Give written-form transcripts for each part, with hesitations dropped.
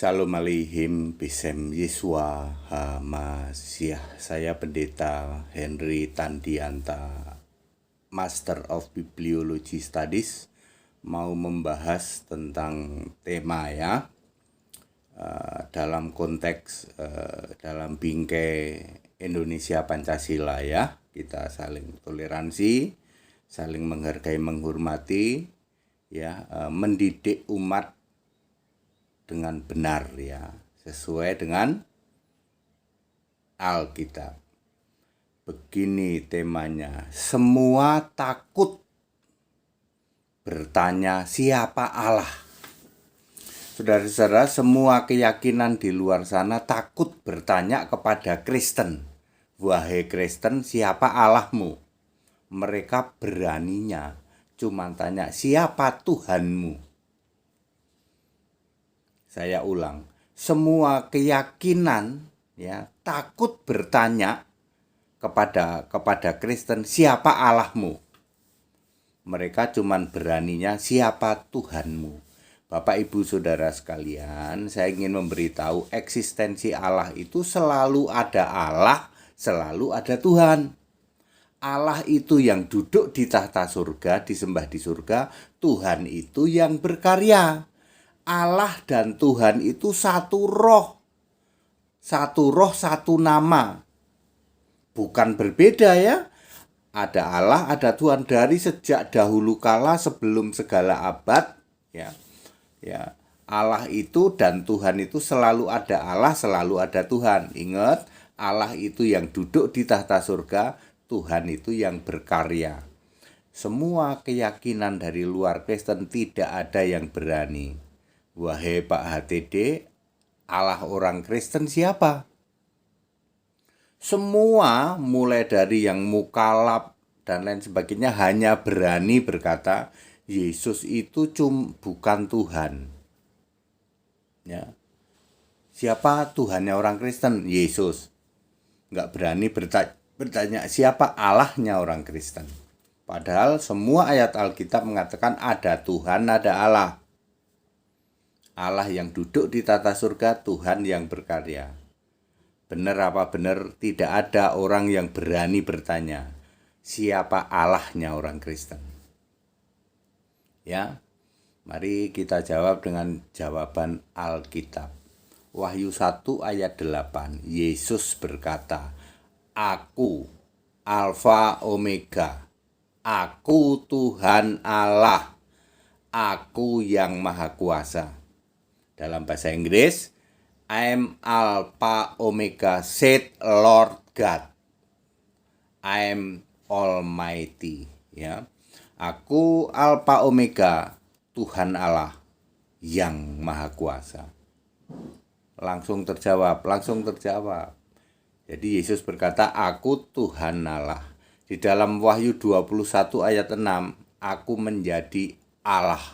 Shalom Aleihim, Bisem Yesua Hamasiah. Saya Pendeta Henry Tandianta, Master of Bibliology Studies, mau membahas tentang tema dalam konteks dalam bingkai Indonesia Pancasila kita saling toleransi, saling menghargai, menghormati, mendidik umat dengan benar sesuai dengan Alkitab. Begini temanya, semua takut bertanya siapa Allah. Saudara-saudara, semua keyakinan di luar sana takut bertanya kepada Kristen. Wahai Kristen, siapa Allahmu? Mereka beraninya cuma tanya siapa Tuhanmu. Saya ulang, semua keyakinan takut bertanya kepada Kristen siapa Allahmu. Mereka cuman beraninya siapa Tuhanmu. Bapak Ibu Saudara sekalian, saya ingin memberitahu eksistensi Allah itu selalu ada Allah, selalu ada Tuhan. Allah itu yang duduk di tahta surga, disembah di surga. Tuhan itu yang berkarya. Allah dan Tuhan itu satu roh, satu nama. Bukan berbeda Ada Allah, ada Tuhan dari sejak dahulu kala sebelum segala abad. Allah itu dan Tuhan itu selalu ada Allah, selalu ada Tuhan. Ingat, Allah itu yang duduk di tahta surga, Tuhan itu yang berkarya. Semua keyakinan dari luar Kristen tidak ada yang berani. Wahai Pak HTD, Allah orang Kristen siapa? Semua mulai dari yang mukalaf dan lain sebagainya hanya berani berkata Yesus itu bukan Tuhan. Siapa Tuhannya orang Kristen? Yesus. Nggak berani bertanya siapa Allahnya orang Kristen. Padahal semua ayat Alkitab mengatakan ada Tuhan, ada Allah. Allah yang duduk di tata surga, Tuhan yang berkarya. Benar apa benar tidak ada orang yang berani bertanya siapa Allahnya orang Kristen. Mari kita jawab dengan jawaban Alkitab. Wahyu 1 ayat 8. Yesus berkata, Aku Alfa Omega, Aku Tuhan Allah, Aku yang Maha Kuasa. Dalam bahasa Inggris, I'm Alpha Omega, said Lord God. I'm Almighty. Aku Alpha Omega, Tuhan Allah yang Maha Kuasa. Langsung terjawab. Jadi Yesus berkata, Aku Tuhan Allah. Di dalam Wahyu 21 ayat 6, Aku menjadi Allah.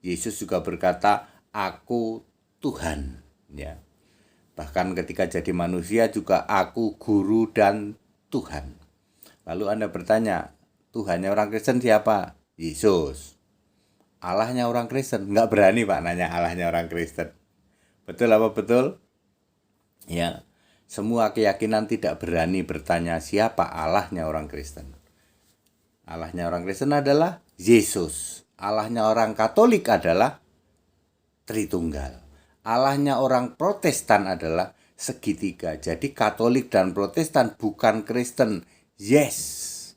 Yesus juga berkata, Aku Tuhan. Bahkan ketika jadi manusia juga aku guru dan Tuhan. Lalu Anda bertanya, Tuhannya orang Kristen siapa? Yesus. Allahnya orang Kristen? Nggak berani Pak nanya Allahnya orang Kristen. Betul apa betul? Semua keyakinan tidak berani bertanya siapa Allahnya orang Kristen. Allahnya orang Kristen adalah Yesus. Allahnya orang Katolik adalah Tritunggal. Allahnya orang Protestan adalah segitiga. Jadi Katolik dan Protestan bukan Kristen. Yes.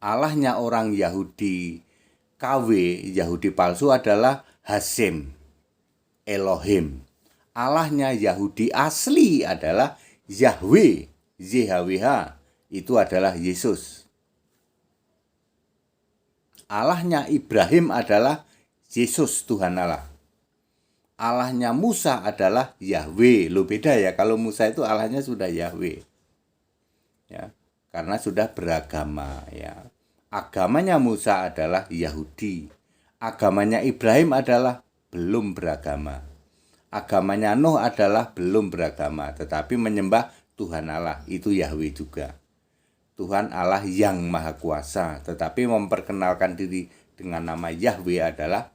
Allahnya orang Yahudi KW, Yahudi palsu adalah Hashem, Elohim. Allahnya Yahudi asli adalah Yahweh, YHWH. Itu adalah Yesus. Allahnya Ibrahim adalah Yesus Tuhan Allah. Allahnya Musa adalah Yahweh. Beda kalau Musa itu Allahnya sudah Yahweh. Karena sudah beragama Agamanya Musa adalah Yahudi. Agamanya Ibrahim adalah belum beragama. Agamanya Nuh adalah belum beragama, tetapi menyembah Tuhan Allah, itu Yahweh juga. Tuhan Allah yang Maha Kuasa, tetapi memperkenalkan diri dengan nama Yahweh adalah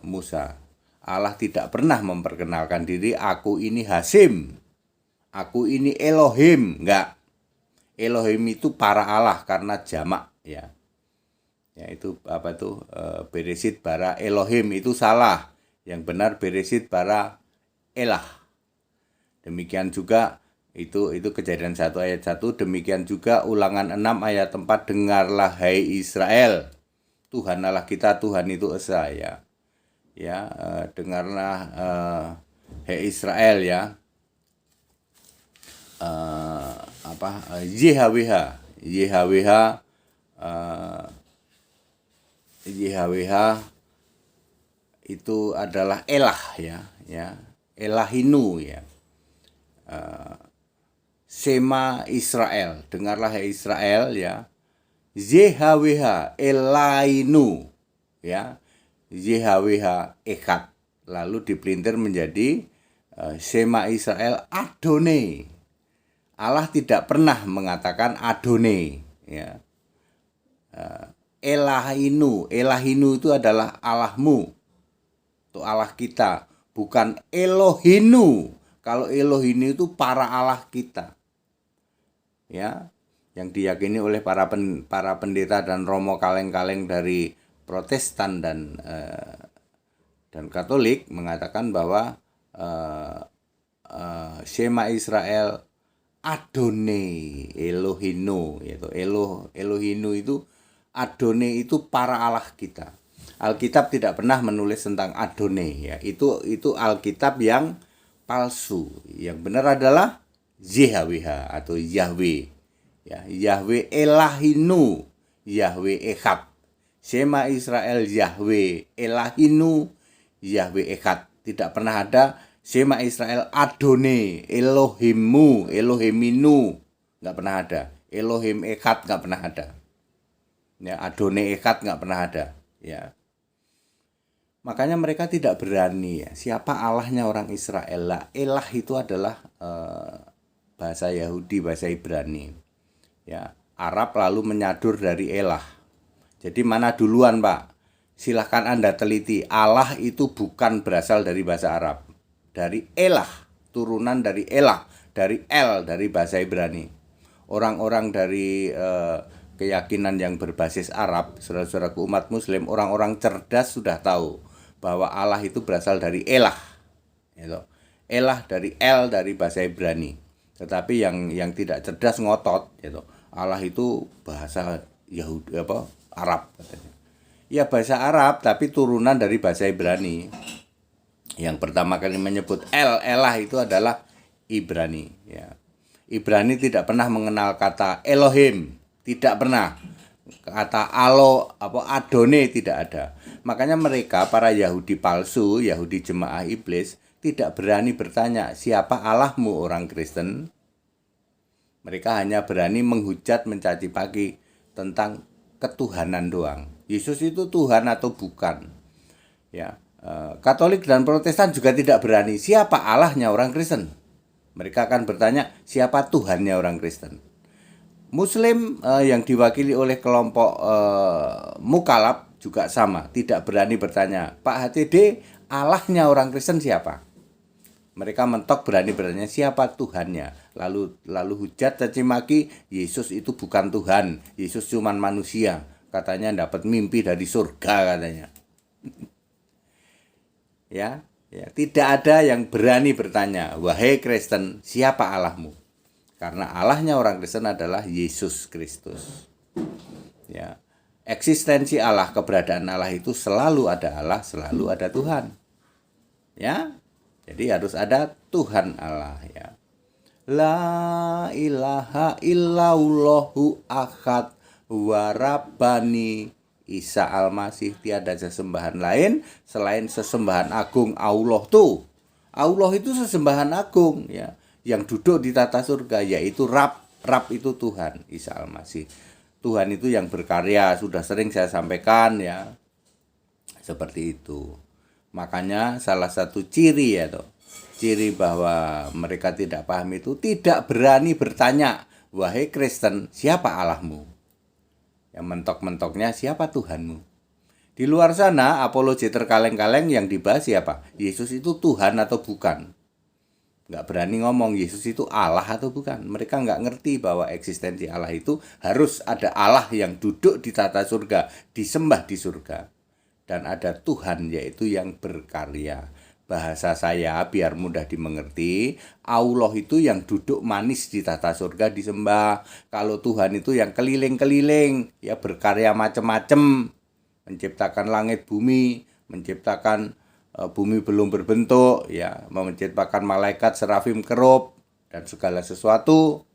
Musa. Allah tidak pernah memperkenalkan diri, aku ini Hasim, aku ini Elohim, enggak. Elohim itu para Allah karena jamak, ya. Ya itu apa tuh, Beresit bara Elohim itu salah. Yang benar Beresit bara Elah. Demikian juga itu Kejadian 1 ayat 1, demikian juga Ulangan 6 ayat 4, dengarlah hai Israel, Tuhan Allah kita Tuhan itu esa, ya. Ya, dengarlah hai Israel, ya. YHWH YHWH itu adalah Elah, ya. Elahinu, ya. Sema Israel, dengarlah hai Israel, ya. YHWH Elainu, ya. YHWH Echad, lalu dipelintir menjadi Sema Israel Adonai. Allah tidak pernah mengatakan Adonai, ya. Elahinu itu adalah Allahmu, itu Allah kita, bukan Elohinu. Kalau Elohinu itu para Allah kita, ya, yang diyakini oleh para pendeta dan romo kaleng-kaleng dari Protestan dan Katolik mengatakan bahwa Shema Israel Adonai Elohinu, yaitu Elohinu itu Adonai itu para Allah kita. Alkitab tidak pernah menulis tentang Adonai, ya. Itu Alkitab yang palsu. Yang benar adalah YHWH atau Yahweh, ya. Yahweh Elahinu, Yahweh Echad. Shema Israel Yahweh Elahinu, Yahweh Echad. Tidak pernah ada Shema Israel Adonai, Elohimmu, Elohiminu, nggak pernah ada. Elohim Echad nggak pernah ada. Ya, Adonai Echad nggak pernah ada, ya. Makanya mereka tidak berani, ya. Siapa Allahnya orang Israel? Lah, Elah itu adalah bahasa Yahudi, bahasa Ibrani, ya. Arab lalu menyadur dari Elah. Jadi mana duluan, Pak? Silahkan Anda teliti. Allah itu bukan berasal dari bahasa Arab, dari Elah, turunan dari Elah, dari El, dari bahasa Ibrani. Orang-orang dari keyakinan yang berbasis Arab, saudara-saudaraku umat Muslim, orang-orang cerdas sudah tahu bahwa Allah itu berasal dari Elah, gitu. Elah dari El, dari bahasa Ibrani. Tetapi yang tidak cerdas ngotot, gitu. Allah itu bahasa Yahudi Arab, katanya. Ya bahasa Arab tapi turunan dari bahasa Ibrani. Yang pertama kali menyebut Elah itu adalah Ibrani, ya. Ibrani tidak pernah mengenal kata Elohim, tidak pernah. Kata Adonai tidak ada. Makanya mereka, para Yahudi palsu, Yahudi jemaah iblis, tidak berani bertanya siapa Allahmu orang Kristen. Mereka hanya berani menghujat, mencaci maki tentang ketuhanan doang. Yesus itu Tuhan atau bukan, ya. Katolik dan Protestan juga tidak berani siapa Allahnya orang Kristen. Mereka akan bertanya siapa Tuhannya orang Kristen. Muslim yang diwakili oleh kelompok Mukalab juga sama, tidak berani bertanya, Pak HTD, Allahnya orang Kristen siapa? Mereka mentok berani bertanya siapa Tuhannya. Lalu hujat caci maki, Yesus itu bukan Tuhan, Yesus cuma manusia. Katanya dapat mimpi dari surga, katanya. Ya, tidak ada yang berani bertanya, wahai Kristen, siapa Allahmu? Karena Allahnya orang Kristen adalah Yesus Kristus. Ya, eksistensi Allah, keberadaan Allah itu selalu ada Allah, selalu ada Tuhan. Ya, jadi harus ada Tuhan Allah, ya. La ilaha illallahu ahad wa rabbani Isa al-Masih, tiada sesembahan lain selain sesembahan agung Allah tuh. Allah itu sesembahan agung, ya, yang duduk di tata surga, yaitu Rab itu Tuhan, Isa al-Masih. Tuhan itu yang berkarya, sudah sering saya sampaikan, ya. Seperti itu. Makanya salah satu ciri, ya, ciri bahwa mereka tidak paham itu tidak berani bertanya, wahai Kristen, siapa Allahmu? Yang mentok-mentoknya siapa Tuhanmu? Di luar sana apologi terkaleng-kaleng yang dibahas siapa? Yesus itu Tuhan atau bukan? Nggak berani ngomong Yesus itu Allah atau bukan. Mereka nggak ngerti bahwa eksistensi Allah itu harus ada Allah yang duduk di tata surga, disembah di surga. Dan ada Tuhan yaitu yang berkarya. Bahasa saya biar mudah dimengerti, Allah itu yang duduk manis di tata surga disembah. Kalau Tuhan itu yang keliling-keliling, ya berkarya macam-macam, menciptakan langit bumi, menciptakan bumi belum berbentuk, ya, menciptakan malaikat serafim kerub dan segala sesuatu.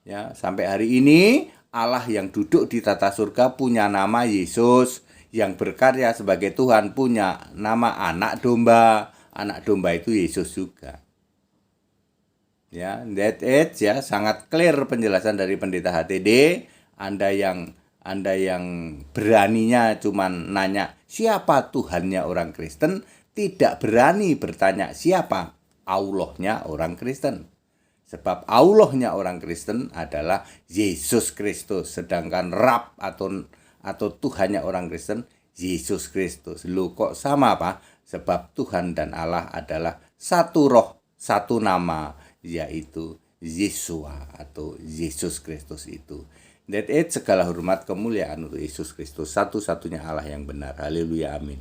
Ya, sampai hari ini Allah yang duduk di tata surga punya nama Yesus, yang berkarya sebagai Tuhan punya nama anak domba. Anak domba itu Yesus juga. Ya, that it, ya, sangat clear penjelasan dari Pendeta HTD. Anda yang beraninya cuman nanya siapa Tuhannya orang Kristen, tidak berani bertanya siapa Allahnya orang Kristen. Sebab Allahnya orang Kristen adalah Yesus Kristus, sedangkan Rab atau Tuhannya orang Kristen Yesus Kristus. Loh kok sama apa? Sebab Tuhan dan Allah adalah satu roh, satu nama, yaitu Yesua atau Yesus Kristus itu. That it, segala hormat kemuliaan untuk Yesus Kristus, satu-satunya Allah yang benar. Haleluya, amin.